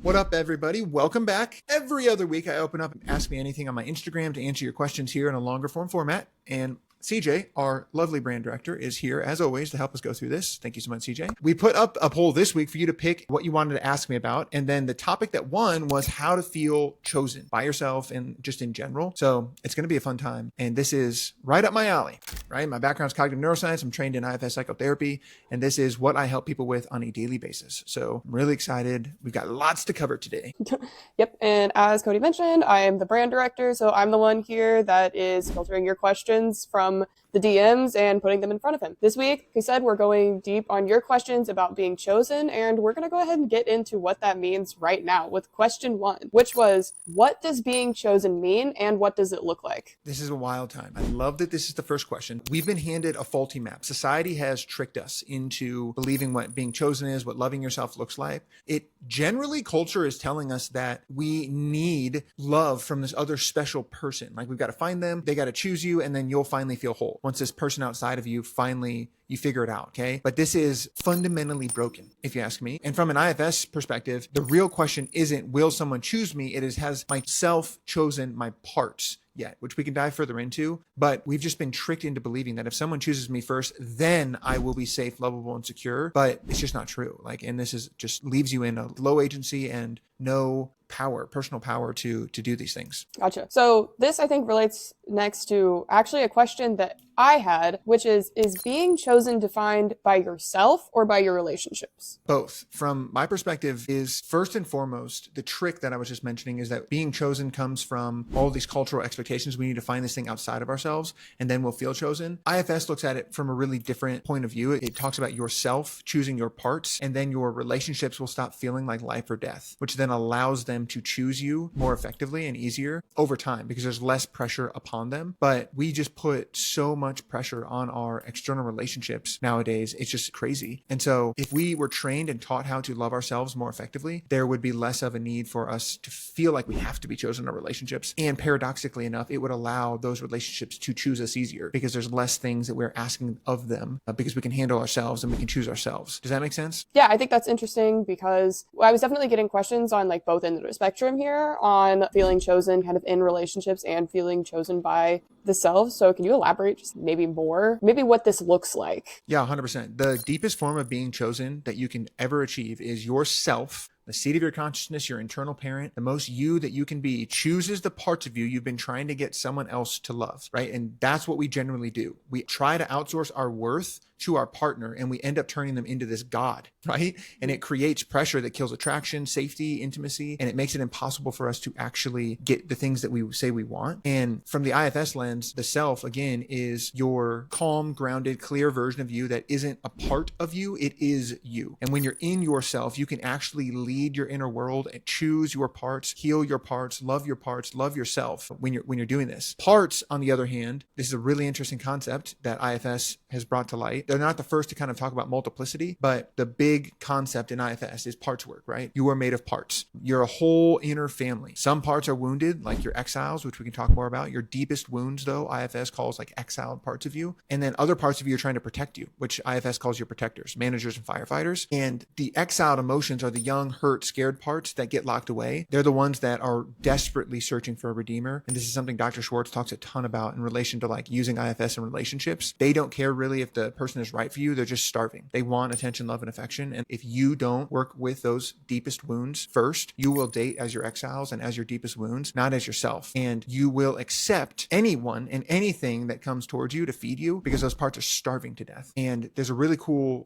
What up, everybody? Welcome back. Every other week, I open up and ask me anything on my Instagram to answer your questions here in a longer form format. And CJ, our lovely brand director, is here as always to help us go through this. Thank you so much, CJ. We put up a poll this week for you to pick what you wanted to ask me about. And then the topic that won was how to feel chosen by yourself and just in general. So it's going to be a fun time. And this is right up my alley, right? My background is cognitive neuroscience. I'm trained in IFS psychotherapy. And this is what I help people with on a daily basis. So I'm really excited. We've got lots to cover today. Yep. And as Cody mentioned, I am the brand director. So I'm the one here that is filtering your questions from the DMs and putting them in front of him. This week, like I said, we're going deep on your questions about being chosen, and we're going to go ahead and get into what that means right now with question 1, which was, what does being chosen mean and what does it look like? This is a wild time. I love that this is the first question. We've been handed a faulty map. Society has tricked us into believing what being chosen is, what loving yourself looks like. Culture is telling us that we need love from this other special person. Like we've got to find them, they got to choose you, and then you'll finally feel whole. Once this person outside of you finally you figure it out, okay? But this is fundamentally broken, if you ask me. And from an IFS perspective, the real question isn't, will someone choose me? It is, has myself chosen my parts yet? Which we can dive further into. But we've just been tricked into believing that if someone chooses me first, then I will be safe, lovable, and secure. But it's just not true. And this is just leaves you in a low agency and no power, personal power to do these things. Gotcha. So this, I think, relates next to actually a question that I had, which is being chosen defined by yourself or by your relationships? Both. From my perspective is first and foremost, the trick that I was just mentioning is that being chosen comes from all these cultural expectations. We need to find this thing outside of ourselves and then we'll feel chosen. IFS looks at it from a really different point of view. It talks about yourself choosing your parts, and then your relationships will stop feeling like life or death, which then allows them to choose you more effectively and easier over time because there's less pressure upon them. But we just put so much pressure on our external relationships nowadays. It's just crazy. And so if we were trained and taught how to love ourselves more effectively, there would be less of a need for us to feel like we have to be chosen in our relationships. And paradoxically enough, it would allow those relationships to choose us easier because there's less things that we're asking of them because we can handle ourselves and we can choose ourselves. Does that make sense? Yeah, I think that's interesting because I was definitely getting questions on both ends of the spectrum here on feeling chosen kind of in relationships and feeling chosen by the self. So can you elaborate just maybe what this looks like? Yeah, 100%. The deepest form of being chosen that you can ever achieve is yourself. The seat of your consciousness, your internal parent, the most you that you can be, chooses the parts of you you've been trying to get someone else to love, right? And that's what we generally do. We try to outsource our worth to our partner and we end up turning them into this god, right? And it creates pressure that kills attraction, safety, intimacy, and it makes it impossible for us to actually get the things that we say we want. And from the IFS lens, the self, again, is your calm, grounded, clear version of you that isn't a part of you, it is you. And when you're in yourself, you can actually lead your inner world and choose your parts, heal your parts, love yourself when you're doing this. Parts, on the other hand, this is a really interesting concept that IFS has brought to light. They're not the first to kind of talk about multiplicity, but the big concept in IFS is parts work, right? You are made of parts. You're a whole inner family. Some parts are wounded, like your exiles, which we can talk more about. Your deepest wounds, though, IFS calls exiled parts of you. And then other parts of you are trying to protect you, which IFS calls your protectors, managers and firefighters. And the exiled emotions are the young, hurt, scared parts that get locked away. They're the ones that are desperately searching for a redeemer. And this is something Dr. Schwartz talks a ton about in relation to using IFS in relationships. They don't care really if the person is right for you. They're just starving. They want attention, love, and affection. And if you don't work with those deepest wounds first, you will date as your exiles and as your deepest wounds, not as yourself. And you will accept anyone and anything that comes towards you to feed you because those parts are starving to death. And there's a really cool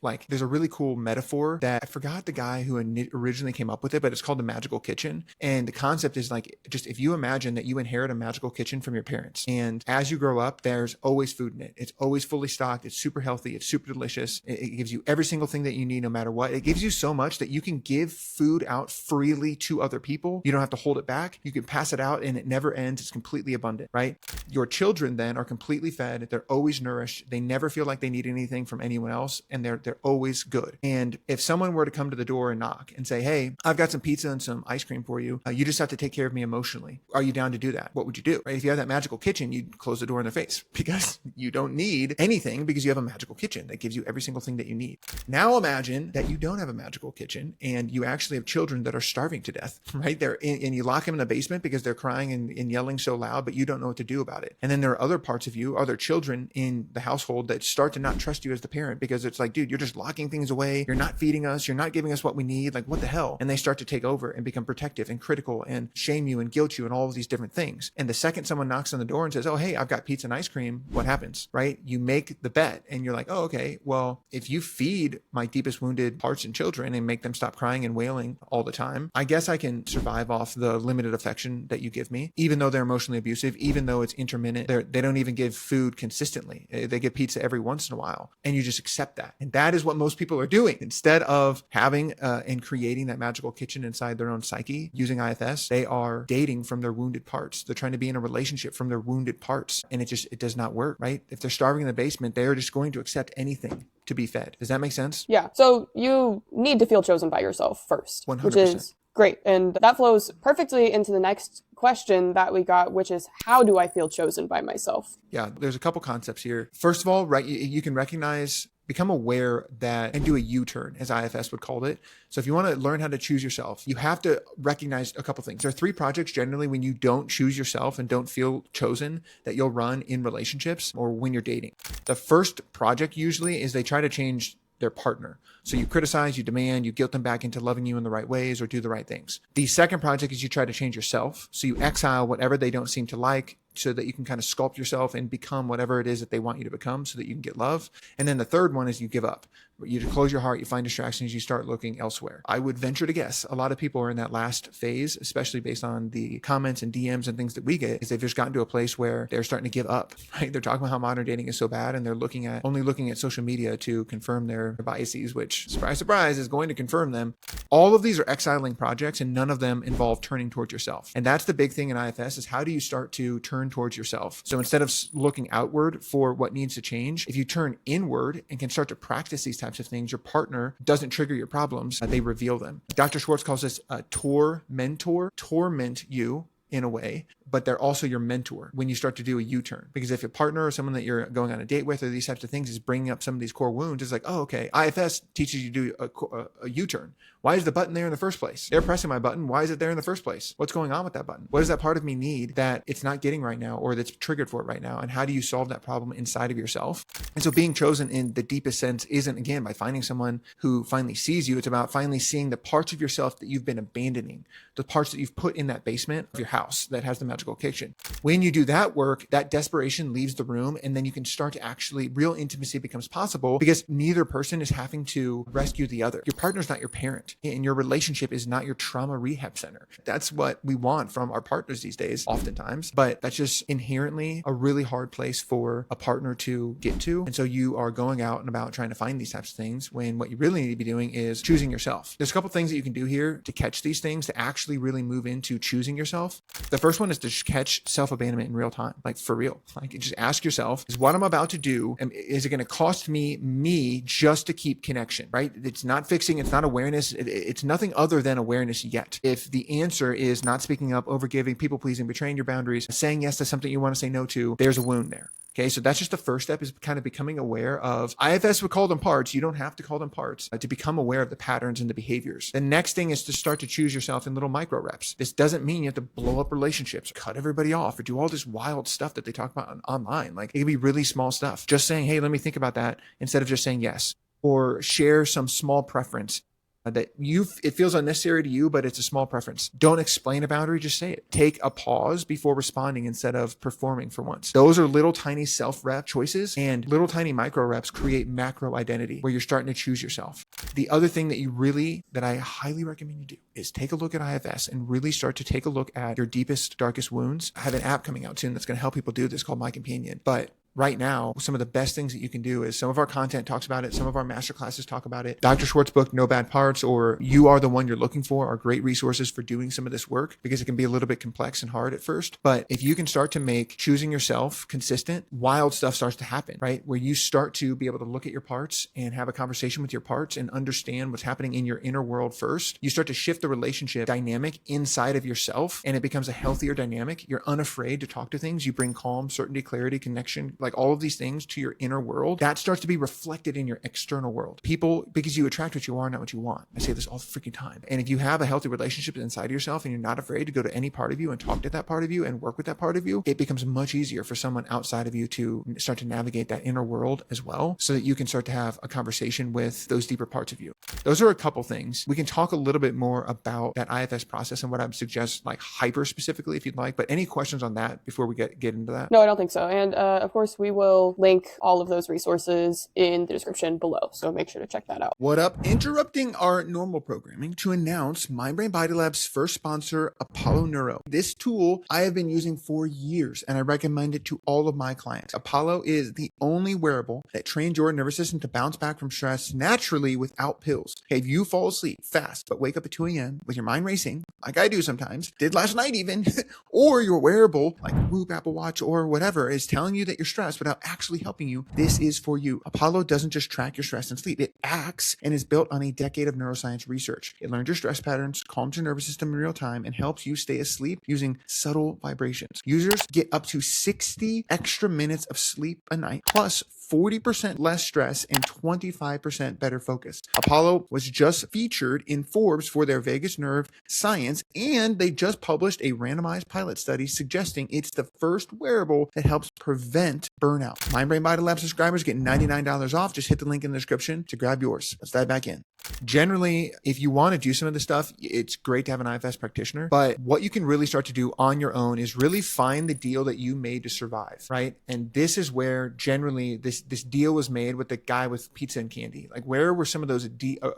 metaphor that I forgot the guy who originally came up with it, but it's called the magical kitchen. And the concept is just if you imagine that you inherit a magical kitchen from your parents, and as you grow up, there's always food in it. It's always fully stocked. It's super healthy. It's super delicious. It gives you every single thing that you need, no matter what. It gives you so much that you can give food out freely to other people. You don't have to hold it back. You can pass it out and it never ends. It's completely abundant, right? Your children then are completely fed. They're always nourished. They never feel like they need anything from anyone else, and they're always good. And if someone were to come to the door and knock and say, hey, I've got some pizza and some ice cream for you. You just have to take care of me emotionally. Are you down to do that? What would you do? Right? If you have that magical kitchen, you'd close the door in their face because you don't need anything because you have a magical kitchen. kitchen that gives you every single thing that you need. Now imagine that you don't have a magical kitchen and you actually have children that are starving to death, right? And you lock them in the basement because they're crying and yelling so loud, but you don't know what to do about it. And then there are other parts of you, other children in the household that start to not trust you as the parent because it's like, dude, you're just locking things away. You're not feeding us. You're not giving us what we need. Like, what the hell? And they start to take over and become protective and critical and shame you and guilt you and all of these different things. And the second someone knocks on the door and says, oh, hey, I've got pizza and ice cream, what happens, right? You make the bet and you're like, oh, okay, well, if you feed my deepest wounded parts and children and make them stop crying and wailing all the time, I guess I can survive off the limited affection that you give me, even though they're emotionally abusive, even though it's intermittent. They don't even give food consistently. They give pizza every once in a while. And you just accept that. And that is what most people are doing. Instead of having and creating that magical kitchen inside their own psyche using IFS, they are dating from their wounded parts. They're trying to be in a relationship from their wounded parts. And it does not work, right? If they're starving in the basement, they are just going to accept anything to be fed. Does that make sense? Yeah. So you need to feel chosen by yourself first, 100%. which is great. And that flows perfectly into the next question that we got, which is, how do I feel chosen by myself? Yeah, there's a couple concepts here. First of all, right, you can recognize, become aware that, and do a U-turn, as IFS would call it. So if you want to learn how to choose yourself, you have to recognize a couple things. There are 3 projects generally when you don't choose yourself and don't feel chosen that you'll run in relationships or when you're dating. The first project usually is they try to change their partner. So you criticize, you demand, you guilt them back into loving you in the right ways or do the right things. The second project is you try to change yourself. So you exile whatever they don't seem to like so that you can kind of sculpt yourself and become whatever it is that they want you to become so that you can get love. And then the third one is you give up. You close your heart, you find distractions, you start looking elsewhere. I would venture to guess a lot of people are in that last phase, especially based on the comments and DMs and things that we get, is they've just gotten to a place where they're starting to give up, right? They're talking about how modern dating is so bad and they're only looking at social media to confirm their biases, which, surprise, surprise, is going to confirm them. All of these are exiling projects and none of them involve turning towards yourself. And that's the big thing in IFS is how do you start to turn towards yourself? So instead of looking outward for what needs to change, if you turn inward and can start to practice these types of things, your partner doesn't trigger your problems, they reveal them. Dr. Schwartz calls this a torment you in a way, but they're also your mentor when you start to do a U-turn. Because if a partner or someone that you're going on a date with or these types of things is bringing up some of these core wounds, it's like, oh, okay, IFS teaches you to do a U-turn. Why is the button there in the first place? They're pressing my button. Why is it there in the first place? What's going on with that button? What does that part of me need that it's not getting right now or that's triggered for it right now? And how do you solve that problem inside of yourself? And so being chosen in the deepest sense isn't, again, by finding someone who finally sees you. It's about finally seeing the parts of yourself that you've been abandoning, the parts that you've put in that basement of your house that has the magical kitchen. When you do that work, that desperation leaves the room and then you can start to actually, real intimacy becomes possible because neither person is having to rescue the other. Your partner's not your parent and your relationship is not your trauma rehab center. That's what we want from our partners these days, oftentimes, but that's just inherently a really hard place for a partner to get to. And so you are going out and about trying to find these types of things when what you really need to be doing is choosing yourself. There's a couple things that you can do here to catch these things, to actually really move into choosing yourself. The first one is to catch self-abandonment in real time, like for real. Like just ask yourself, is what I'm about to do, is it going to cost me just to keep connection, right? It's not fixing, it's not awareness. It's nothing other than awareness yet. If the answer is not speaking up, overgiving, people pleasing, betraying your boundaries, saying yes to something you want to say no to, there's a wound there. Okay, so that's just the first step, is kind of becoming aware of, IFS would call them parts. You don't have to call them parts to become aware of the patterns and the behaviors. The next thing is to start to choose yourself in little micro reps. This doesn't mean you have to blow up relationships, cut everybody off, or do all this wild stuff that they talk about online. Like it can be really small stuff. Just saying, hey, let me think about that, instead of just saying yes, or share some small preference that it feels unnecessary to you, but it's a small preference. Don't explain a boundary, just say it. Take a pause before responding instead of performing for once. Those are little tiny self-rep choices, and little tiny micro reps create macro identity where you're starting to choose yourself. The other thing that I highly recommend you do is take a look at IFS and really start to take a look at your deepest, darkest wounds. I have an app coming out soon that's going to help people do this called My Companion. But right now, some of the best things that you can do is some of our content talks about it. Some of our masterclasses talk about it. Dr. Schwartz's book, No Bad Parts, or You Are the One You're Looking For, are great resources for doing some of this work because it can be a little bit complex and hard at first. But if you can start to make choosing yourself consistent, wild stuff starts to happen, right? Where you start to be able to look at your parts and have a conversation with your parts and understand what's happening in your inner world first. You start to shift the relationship dynamic inside of yourself and it becomes a healthier dynamic. You're unafraid to talk to things. You bring calm, certainty, clarity, connection, like all of these things to your inner world, that starts to be reflected in your external world. People, because you attract what you are, not what you want. I say this all the freaking time. And if you have a healthy relationship inside of yourself and you're not afraid to go to any part of you and talk to that part of you and work with that part of you, it becomes much easier for someone outside of you to start to navigate that inner world as well, so that you can start to have a conversation with those deeper parts of you. Those are a couple things. We can talk a little bit more about that IFS process and what I would suggest, like hyper specifically, if you'd like. But any questions on that before we get into that? No, I don't think so. And of course, we will link all of those resources in the description below. So make sure to check that out. What up? Interrupting our normal programming to announce Mind Brain Body Lab's first sponsor, Apollo Neuro. This tool I have been using for years, and I recommend it to all of my clients. Apollo is the only wearable that trains your nervous system to bounce back from stress naturally without pills. Okay, if you fall asleep fast but wake up at 2 a.m. with your mind racing, like I do sometimes, did last night even, or your wearable, like Whoop, Apple Watch, or whatever, is telling you that you're stressed without actually helping you, this is for you. Apollo doesn't just track your stress and sleep. It acts and is built on a decade of neuroscience research. It learns your stress patterns, calms your nervous system in real time, and helps you stay asleep using subtle vibrations. Users get up to 60 extra minutes of sleep a night, plus 40% less stress and 25% better focus. Apollo was just featured in Forbes for their vagus nerve science, and they just published a randomized pilot study suggesting it's the first wearable that helps prevent burnout. Mind Brain Body Lab subscribers get $99 off. Just hit the link in the description to grab yours. Let's dive back in. Generally, if you want to do some of this stuff, it's great to have an IFS practitioner, but what you can really start to do on your own is really find the deal that you made to survive, right? And this is where generally this deal was made with the guy with pizza and candy. Like, where were some of those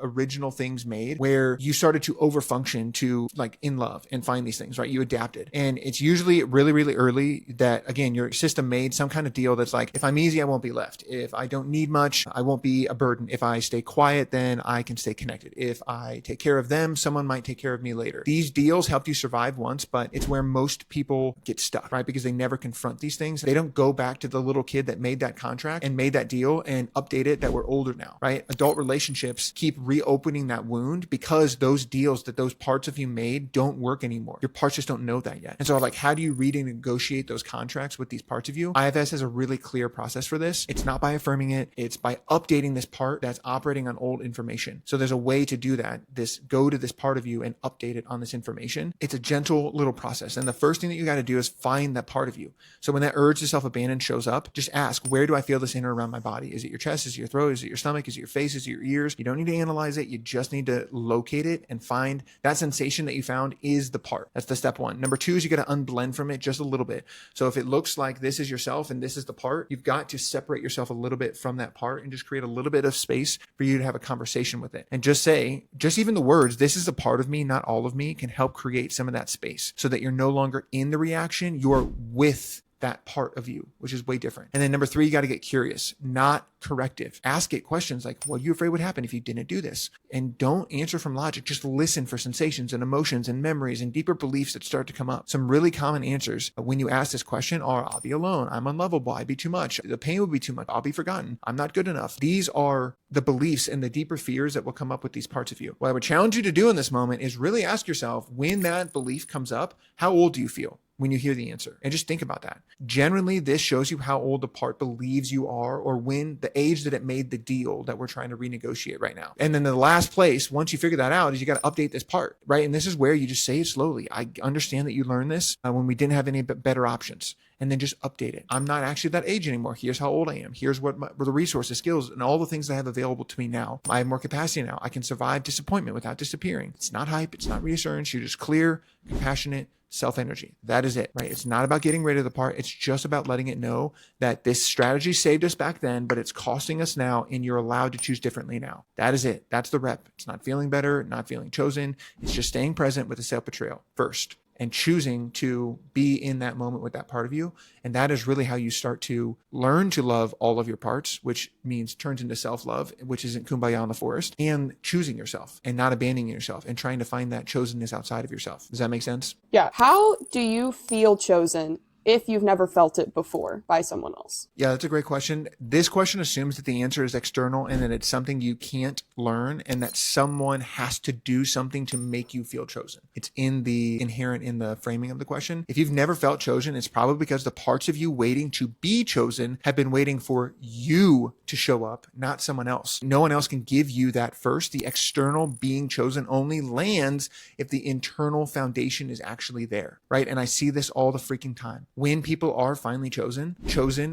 original things made where you started to overfunction to, like, in love and find these things, right? You adapted. And it's usually really, really early that, again, your system made some kind of deal that's like, if I'm easy, I won't be left. If I don't need much, I won't be a burden. If I stay quiet, then I can stay connected. If I take care of them, someone might take care of me later. These deals helped you survive once, but it's where most people get stuck, right? Because they never confront these things. They don't go back to the little kid that made that contract and made that deal and update it, that we're older now, right? Adult relationships keep reopening that wound because those deals that those parts of you made don't work anymore. Your parts just don't know that yet. And so, like, how do you renegotiate those contracts with these parts of you? IFS has a really clear process for this. It's not by affirming it. It's by updating this part that's operating on old information. So there's a way to do that. Go to this part of you and update it on this information. It's a gentle little process. And the first thing that you got to do is find that part of you. So when that urge to self-abandon shows up, just ask, where do I feel this in or around my body? Is it your chest? Is it your throat? Is it your stomach? Is it your face? Is it your ears? You don't need to analyze it. You just need to locate it and find that sensation that you found is the part. That's the step one. Number two is you got to unblend from it just a little bit. So if it looks like this is yourself and this is the part, you've got to separate yourself a little bit from that part and just create a little bit of space for you to have a conversation with it. And just say, just even the words, this is a part of me, not all of me, can help create some of that space so that you're no longer in the reaction, you're with that part of you, which is way different. And then number three, you got to get curious, not corrective. Ask it questions like, what are you afraid would happen if you didn't do this? And don't answer from logic. Just listen for sensations and emotions and memories and deeper beliefs that start to come up. Some really common answers when you ask this question are, I'll be alone. I'm unlovable. I'd be too much. The pain will be too much. I'll be forgotten. I'm not good enough. These are the beliefs and the deeper fears that will come up with these parts of you. What I would challenge you to do in this moment is really ask yourself, when that belief comes up, how old do you feel when you hear the answer? And just think about that. Generally, this shows you how old the part believes you are, or when the age that it made the deal that we're trying to renegotiate right now. And then the last place, once you figure that out, is you got to update this part, right? And this is where you just say it slowly. I understand that you learned this when we didn't have any better options. And then just update it. I'm not actually that age anymore. Here's how old I am. Here's what the resources, skills, and all the things that I have available to me now. I have more capacity now. I can survive disappointment without disappearing. It's not hype. It's not reassurance. You're just clear, compassionate, self-energy. That is it, right? It's not about getting rid of the part. It's just about letting it know that this strategy saved us back then, but it's costing us now, and you're allowed to choose differently now. That is it. That's the rep. It's not feeling better, not feeling chosen. It's just staying present with the self-betrayal first and choosing to be in that moment with that part of you. And that is really how you start to learn to love all of your parts, which means turns into self-love, which isn't kumbaya in the forest, and choosing yourself and not abandoning yourself and trying to find that chosenness outside of yourself. Does that make sense? Yeah. How do you feel chosen if you've never felt it before by someone else? Yeah, that's a great question. This question assumes that the answer is external and that it's something you can't learn and that someone has to do something to make you feel chosen. It's inherent in the framing of the question. If you've never felt chosen, it's probably because the parts of you waiting to be chosen have been waiting for you to show up, not someone else. No one else can give you that first. The external being chosen only lands if the internal foundation is actually there, right? And I see this all the freaking time. When people are finally chosen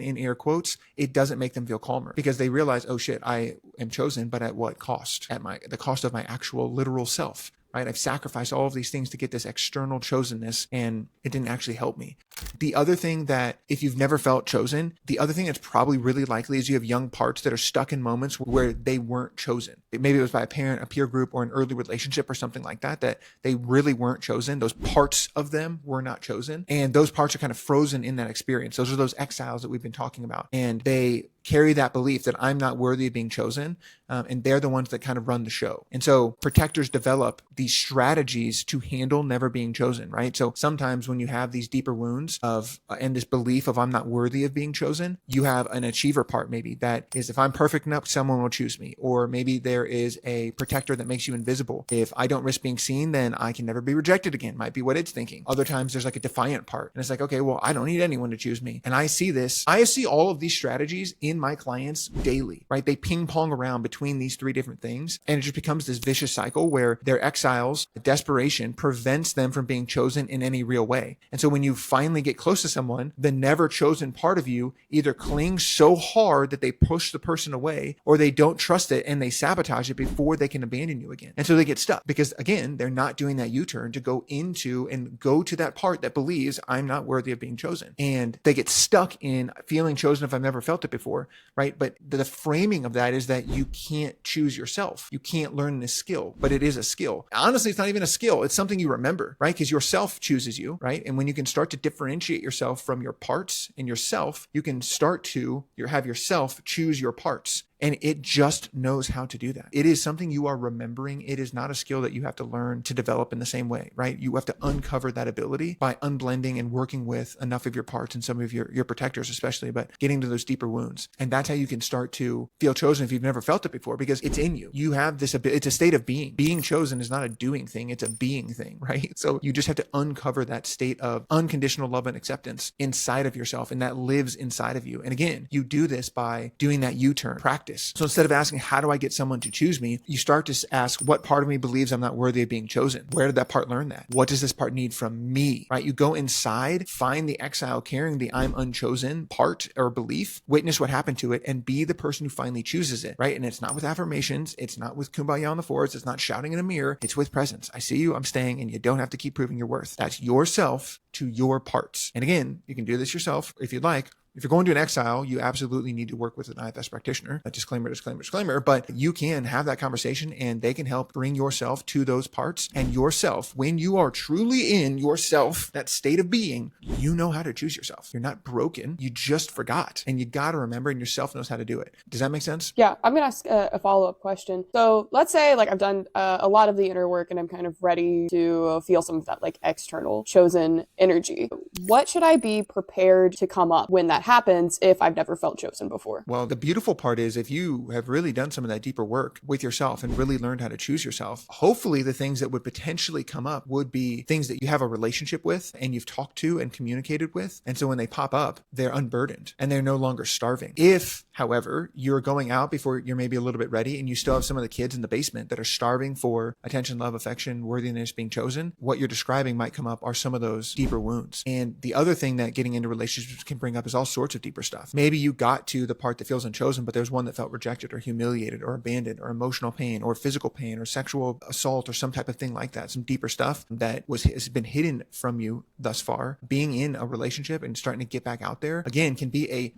in air quotes, it doesn't make them feel calmer because they realize, oh shit, I am chosen, but at what cost? At the cost of my actual literal self. Right? I've sacrificed all of these things to get this external chosenness and it didn't actually help me. The other thing that if you've never felt chosen, the other thing that's probably really likely is you have young parts that are stuck in moments where they weren't chosen. Maybe it was by a parent, a peer group, or an early relationship or something like that, that they really weren't chosen. Those parts of them were not chosen. And those parts are kind of frozen in that experience. Those are those exiles that we've been talking about. And they carry that belief that I'm not worthy of being chosen. And they're the ones that kind of run the show. And so protectors develop these strategies to handle never being chosen, right? So sometimes when you have these deeper wounds and this belief of I'm not worthy of being chosen, you have an achiever part maybe that is if I'm perfect enough, someone will choose me. Or maybe there is a protector that makes you invisible. If I don't risk being seen, then I can never be rejected again, might be what it's thinking. Other times there's like a defiant part. And it's like, okay, well, I don't need anyone to choose me. And I see all of these strategies in my clients daily, right? They ping pong around between these three different things. And it just becomes this vicious cycle where their exiles, desperation prevents them from being chosen in any real way. And so when you finally get close to someone, the never chosen part of you either clings so hard that they push the person away or they don't trust it and they sabotage it before they can abandon you again. And so they get stuck because again, they're not doing that U-turn to go into and go to that part that believes I'm not worthy of being chosen. And they get stuck in feeling chosen if I've never felt it before, right? But the framing of that is that you can't choose yourself. You can't learn this skill, but it is a skill. Honestly, it's not even a skill. It's something you remember, right? Because yourself chooses you, right? And when you can start to differentiate yourself from your parts and yourself, you can start to have yourself choose your parts. And it just knows how to do that. It is something you are remembering. It is not a skill that you have to learn to develop in the same way, right? You have to uncover that ability by unblending and working with enough of your parts and some of your protectors, especially, but getting to those deeper wounds. And that's how you can start to feel chosen if you've never felt it before, because it's in you. You have this ability. It's a state of being. Being chosen is not a doing thing. It's a being thing, right? So you just have to uncover that state of unconditional love and acceptance inside of yourself. And that lives inside of you. And again, you do this by doing that U-turn practice. So instead of asking, how do I get someone to choose me? You start to ask, what part of me believes I'm not worthy of being chosen? Where did that part learn that? What does this part need from me, right? You go inside, find the exile carrying the I'm unchosen part or belief, witness what happened to it, and be the person who finally chooses it, right? And it's not with affirmations. It's not with kumbaya on the forest. It's not shouting in a mirror. It's with presence. I see you, I'm staying, and you don't have to keep proving your worth. That's yourself to your parts. And again, you can do this yourself if you'd like. If you're going to an exile, you absolutely need to work with an IFS practitioner. Disclaimer, but you can have that conversation and they can help bring yourself to those parts. And yourself, when you are truly in yourself, that state of being, you know how to choose yourself. You're not broken. You just forgot. And you got to remember, and yourself knows how to do it. Does that make sense? Yeah, I'm going to ask a follow-up question. So let's say I've done a lot of the inner work and I'm kind of ready to feel some of that external chosen energy. What should I be prepared to come up when that happens if I've never felt chosen before? Well, the beautiful part is if you have really done some of that deeper work with yourself and really learned how to choose yourself, hopefully the things that would potentially come up would be things that you have a relationship with and you've talked to and communicated with. And so when they pop up, they're unburdened and they're no longer starving. If, however, you're going out before you're maybe a little bit ready and you still have some of the kids in the basement that are starving for attention, love, affection, worthiness, being chosen, what you're describing might come up are some of those deeper wounds. And the other thing that getting into relationships can bring up is all sorts of deeper stuff. Maybe you got to the part that feels unchosen, but there's one that felt rejected or humiliated or abandoned or emotional pain or physical pain or sexual assault or some type of thing like that. Some deeper stuff that has been hidden from you thus far. Being in a relationship and starting to get back out there, again, can be a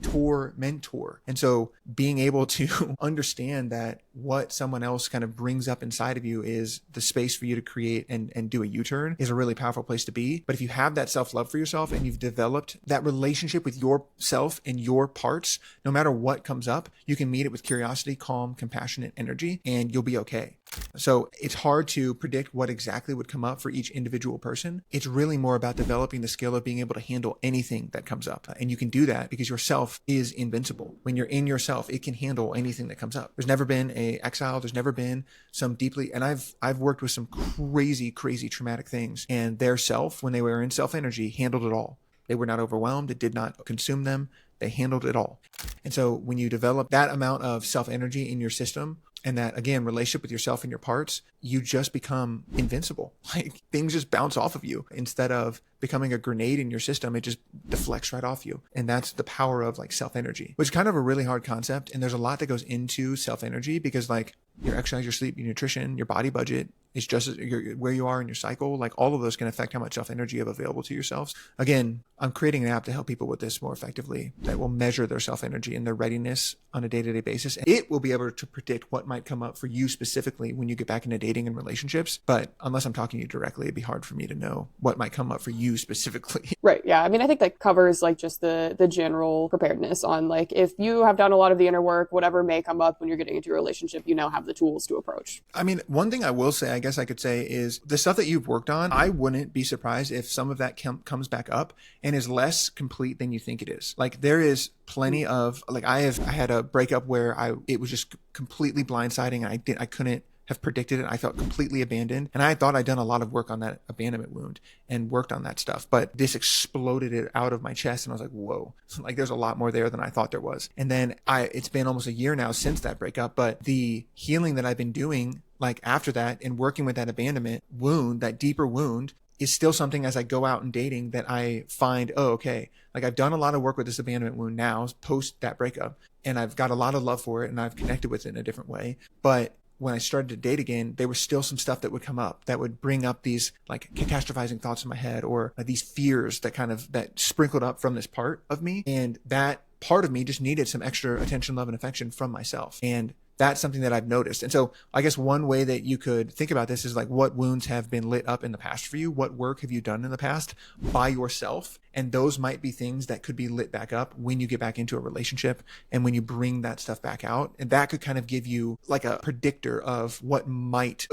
mentor. And so being able to understand that what someone else kind of brings up inside of you is the space for you to create and do a U-turn is a really powerful place to be. But if you have that self-love for yourself, yourself and you've developed that relationship with yourself and your parts, no matter what comes up, you can meet it with curiosity, calm, compassionate energy, and you'll be okay. So it's hard to predict what exactly would come up for each individual person. It's really more about developing the skill of being able to handle anything that comes up. And you can do that because yourself is invincible. When you're in yourself, it can handle anything that comes up. There's never been a exile. There's never been some deeply, and I've worked with some crazy traumatic things, and their self, when they were in self energy, handled it all. They were not overwhelmed. It did not consume them. They handled it all. And so when you develop that amount of self energy in your system, and that, again, relationship with yourself and your parts, you just become invincible. Like, things just bounce off of you. Instead of becoming a grenade in your system, it just deflects right off you. And that's the power of like self energy, which is kind of a really hard concept. And there's a lot that goes into self energy, because like your exercise, your sleep, your nutrition, your body budget is just where you are in your cycle. Like, all of those can affect how much self energy you have available to yourselves. Again, I'm creating an app to help people with this more effectively, that will measure their self energy and their readiness on a day-to-day basis. And it will be able to predict what might come up for you specifically when you get back into dating and relationships. But unless I'm talking to you directly, it'd be hard for me to know what might come up for you specifically. Right. Yeah. I mean, I think that covers like just the general preparedness on like, if you have done a lot of the inner work, whatever may come up when you're getting into a relationship, you now have the tools to approach. I mean, one thing I will say, I guess I could say, is the stuff that you've worked on, I wouldn't be surprised if some of that comes back up and is less complete than you think it is. Like, there is plenty of, like, I had a breakup where it was just completely blindsiding, and I couldn't have predicted it. I felt completely abandoned, and I thought I'd done a lot of work on that abandonment wound and worked on that stuff, but this exploded it out of my chest, and I was like, whoa, like, there's a lot more there than I thought there was. And then it's been almost a year now since that breakup, but the healing that I've been doing, like, after that, and working with that abandonment wound, that deeper wound, is still something as I go out and dating that I find, oh, okay, like, I've done a lot of work with this abandonment wound now post that breakup, and I've got a lot of love for it, and I've connected with it in a different way. But when I started to date again, there was still some stuff that would come up that would bring up these like catastrophizing thoughts in my head, or these fears that sprinkled up from this part of me. And that part of me just needed some extra attention, love, and affection from myself. And that's something that I've noticed. And so I guess one way that you could think about this is like, what wounds have been lit up in the past for you? What work have you done in the past by yourself? And those might be things that could be lit back up when you get back into a relationship and when you bring that stuff back out. And that could kind of give you like a predictor of what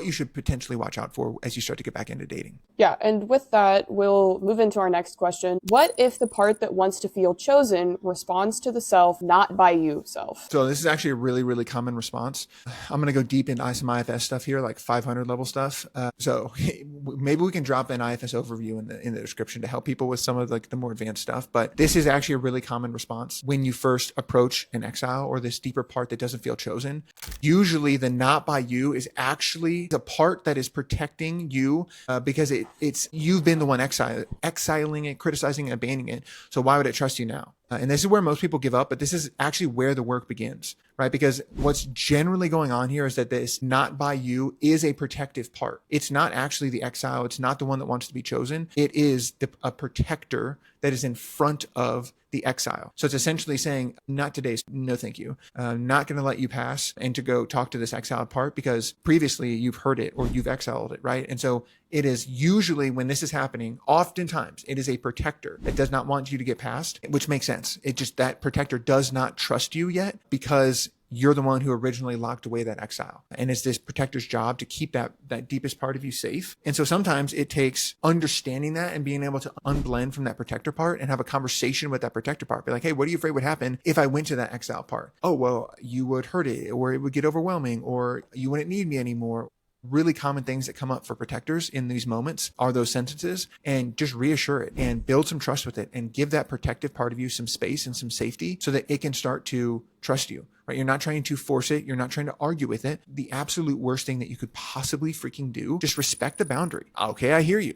you should potentially watch out for as you start to get back into dating. Yeah. And with that, we'll move into our next question. What if the part that wants to feel chosen responds to the self, not by you self? So this is actually a really common response. I'm going to go deep into some IFS stuff here, like 500 level stuff. So maybe we can drop an IFS overview in the description to help people with some of like the more advanced stuff. But this is actually a really common response when you first approach an exile or this deeper part that doesn't feel chosen. Usually the not by you is actually the part that is protecting you, because it's you've been the one exiling it, criticizing it, abandoning it. So why would it trust you now? And this is where most people give up, but this is actually where the work begins, right? Because what's generally going on here is that this not by you is a protective part. It's not actually the exile. It's not the one that wants to be chosen. It is a protector that is in front of the exile. So it's essentially saying, not today, no thank you. Not going to let you pass and to go talk to this exiled part because previously you've heard it or you've exiled it, right? And so it is usually when this is happening, oftentimes it is a protector that does not want you to get past, which makes sense. It just, that protector does not trust you yet because you're the one who originally locked away that exile. And it's this protector's job to keep that deepest part of you safe. And so sometimes it takes understanding that and being able to unblend from that protector part and have a conversation with that protector part. Be like, hey, what are you afraid would happen if I went to that exile part? Oh, well, you would hurt it, or it would get overwhelming, or you wouldn't need me anymore. Really common things that come up for protectors in these moments are those sentences, and just reassure it and build some trust with it and give that protective part of you some space and some safety so that it can start to trust you, right? You're not trying to force it. You're not trying to argue with it. The absolute worst thing that you could possibly freaking do, just respect the boundary. Okay, I hear you.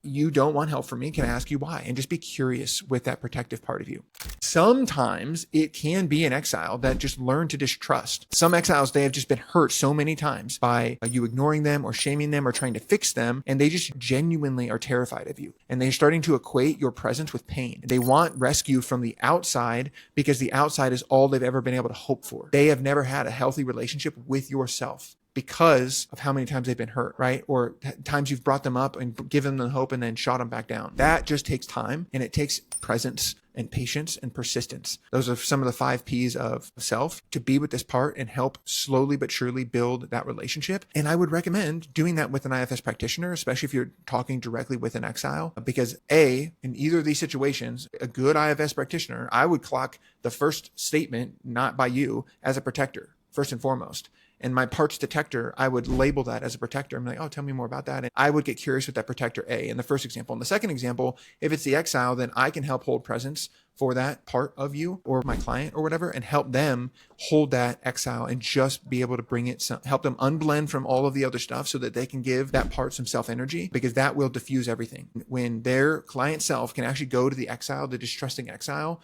You don't want help from me. Can I ask you why? And just be curious with that protective part of you. Sometimes it can be an exile that just learned to distrust. Some exiles, they have just been hurt so many times by you ignoring them or shaming them or trying to fix them. And they just genuinely are terrified of you. And they're starting to equate your presence with pain. They want rescue from the outside because the outside is all they've ever been able to hope for. They have never had a healthy relationship with yourself. because of how many times they've been hurt, right? Or times you've brought them up and given them hope and then shot them back down. That just takes time, and it takes presence and patience and persistence. Those are some of the 5 P's of self, to be with this part and help slowly but surely build that relationship. And I would recommend doing that with an IFS practitioner, especially if you're talking directly with an exile, because in either of these situations, a good IFS practitioner, I would clock the first statement, not by you, as a protector, first and foremost. And my parts detector, I would label that as a protector. I'm like, oh, tell me more about that. And I would get curious with that protector A in the first example. In the second example, if it's the exile, then I can help hold presence for that part of you or my client or whatever, and help them hold that exile and just be able to bring it, help them unblend from all of the other stuff so that they can give that part some self energy, because that will diffuse everything. When their client self can actually go to the exile, the distrusting exile,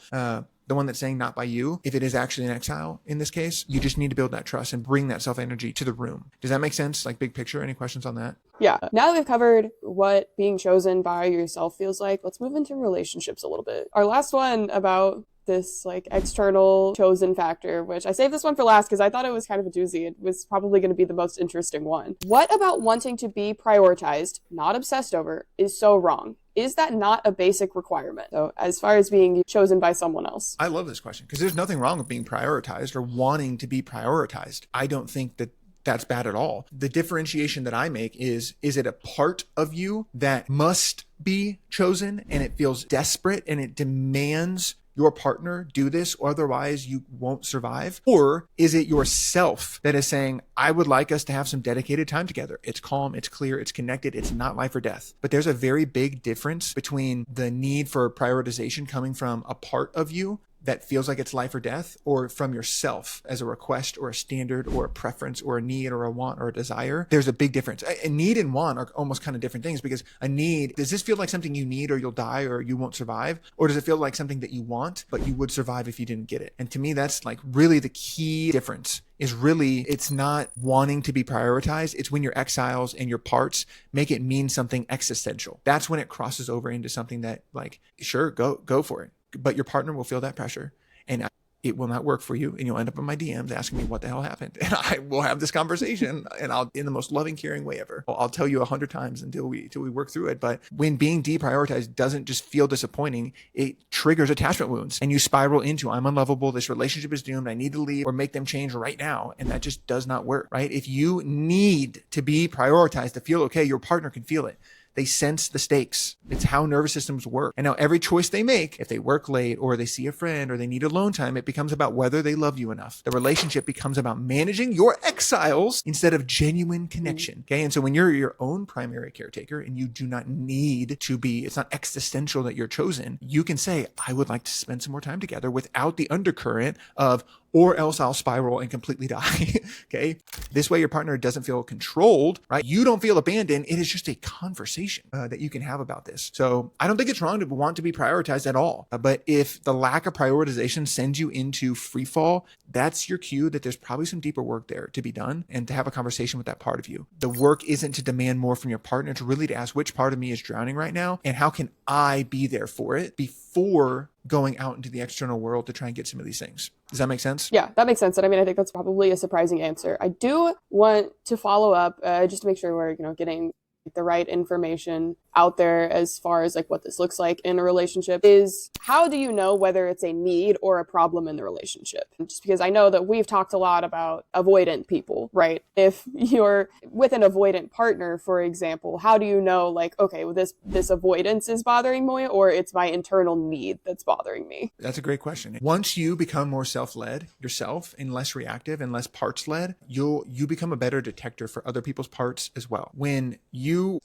the one that's saying not by you, if it is actually an exile in this case, you just need to build that trust and bring that self energy to the room. Does that make sense? Like big picture? Any questions on that? Yeah. Now that we've covered what being chosen by yourself feels like, let's move into relationships a little bit. Our last one about this like external chosen factor, which I saved this one for last because I thought it was kind of a doozy. It was probably going to be the most interesting one. What about wanting to be prioritized, not obsessed over, is so wrong? Is that not a basic requirement? So as far as being chosen by someone else. I love this question because there's nothing wrong with being prioritized or wanting to be prioritized. I don't think that that's bad at all. The differentiation that I make is it a part of you that must be chosen and it feels desperate and it demands your partner do this, or otherwise you won't survive? Or is it yourself that is saying, I would like us to have some dedicated time together. It's calm, it's clear, it's connected, it's not life or death. But there's a very big difference between the need for prioritization coming from a part of you that feels like it's life or death, or from yourself as a request or a standard or a preference or a need or a want or a desire. There's a big difference. A need and want are almost kind of different things, because a need, does this feel like something you need or you'll die or you won't survive? Or does it feel like something that you want, but you would survive if you didn't get it? And to me, that's like really the key difference. Is really, it's not wanting to be prioritized. It's when your exiles and your parts make it mean something existential. That's when it crosses over into something that, like, sure, go for it. But your partner will feel that pressure and it will not work for you. And you'll end up in my DMs asking me what the hell happened. And I will have this conversation and I'll, in the most loving, caring way ever, I'll tell you 100 times until we work through it. But when being deprioritized doesn't just feel disappointing, it triggers attachment wounds and you spiral into, I'm unlovable. This relationship is doomed. I need to leave or make them change right now. And that just does not work, right? If you need to be prioritized to feel okay, your partner can feel it. They sense the stakes. It's how nervous systems work. And now every choice they make, if they work late or they see a friend or they need alone time, it becomes about whether they love you enough. The relationship becomes about managing your exiles instead of genuine connection. Okay. And so when you're your own primary caretaker and you do not need to be, it's not existential that you're chosen, you can say, I would like to spend some more time together without the undercurrent of, or else I'll spiral and completely die. Okay. This way your partner doesn't feel controlled, right? You don't feel abandoned. It is just a conversation that you can have about this. So I don't think it's wrong to want to be prioritized at all. But if the lack of prioritization sends you into free fall, that's your cue that there's probably some deeper work there to be done and to have a conversation with that part of you. The work isn't to demand more from your partner. It's really to ask, which part of me is drowning right now? And how can I be there for it before going out into the external world to try and get some of these things? Does that make sense? Yeah, that makes sense. And I mean, I think that's probably a surprising answer. I do want to follow up just to make sure we're, getting the right information out there as far as like what this looks like in a relationship. Is how do you know whether it's a need or a problem in the relationship? Just because I know that we've talked a lot about avoidant people, right? If you're with an avoidant partner, for example, how do you know, like, okay, well, this avoidance is bothering me, or it's my internal need that's bothering me? That's a great question. Once you become more self-led yourself and less reactive and less parts-led, you become a better detector for other people's parts as well. When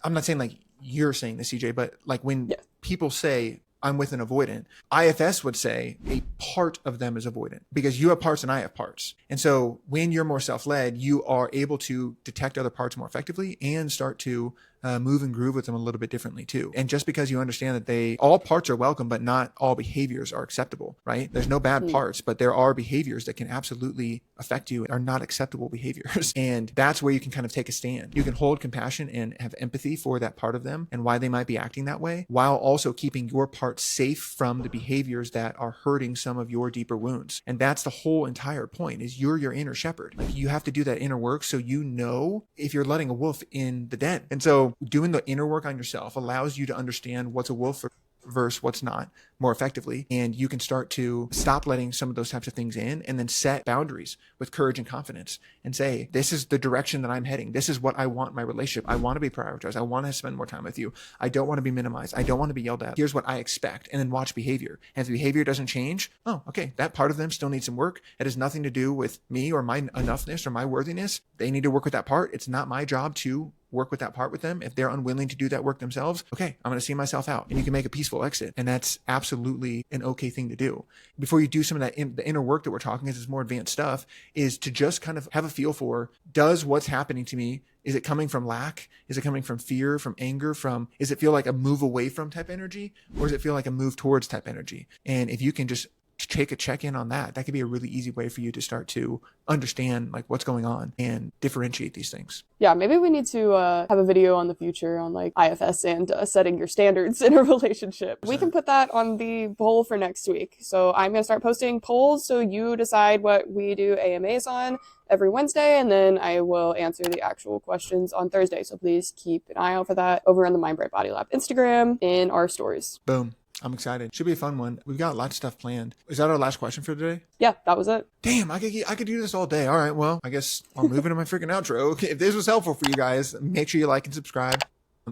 I'm not saying like you're saying this, CJ, but like when people say, I'm with an avoidant, IFS would say a part of them is avoidant because you have parts and I have parts. And so when you're more self-led, you are able to detect other parts more effectively and start to move and groove with them a little bit differently too. And just because you understand that all parts are welcome, but not all behaviors are acceptable, right? There's no bad parts, but there are behaviors that can absolutely affect you and are not acceptable behaviors. And that's where you can kind of take a stand. You can hold compassion and have empathy for that part of them and why they might be acting that way, while also keeping your part safe from the behaviors that are hurting some of your deeper wounds. And that's the whole entire point, is you're your inner shepherd. Like, you have to do that inner work so you know if you're letting a wolf in the den. And so doing the inner work on yourself allows you to understand what's a wolf versus what's not more effectively. And you can start to stop letting some of those types of things in, and then set boundaries with courage and confidence and say, this is the direction that I'm heading. This is what I want in my relationship. I want to be prioritized. I want to spend more time with you. I don't want to be minimized. I don't want to be yelled at. Here's what I expect. And then watch behavior. And if the behavior doesn't change, oh, okay, that part of them still needs some work. It has nothing to do with me or my enoughness or my worthiness. They need to work with that part. It's not my job to work with that part with them. If they're unwilling to do that work themselves, okay, I'm going to see myself out, and you can make a peaceful exit. And that's absolutely an okay thing to do. Before you do some of that, the inner work that we're talking, is more advanced stuff, is to just kind of have a feel for, does what's happening to me, is it coming from lack? Is it coming from fear, from anger, does it feel like a move away from type energy, or does it feel like a move towards type energy? And if you can just take a check-in on that, that could be a really easy way for you to start to understand like what's going on and differentiate these things. Yeah, maybe we need to have a video on the future on like IFS and setting your standards in a relationship. We can put that on the poll for next week. So I'm going to start posting polls, so you decide what we do AMAs on every Wednesday, and then I will answer the actual questions on Thursday. So please keep an eye out for that over on the Mind Bright Body Lab Instagram in our stories. Boom. I'm excited. Should be a fun one. We've got lots of stuff planned. Is that our last question for today? Yeah, that was it. Damn, I could do this all day. All right, well, I guess I'll move into my freaking outro. Okay, if this was helpful for you guys, make sure you like and subscribe.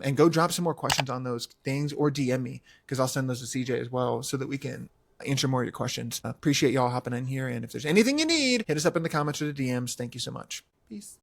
And go drop some more questions on those things, or DM me, because I'll send those to CJ as well, so that we can answer more of your questions. Appreciate y'all hopping in here. And if there's anything you need, hit us up in the comments or the DMs. Thank you so much. Peace.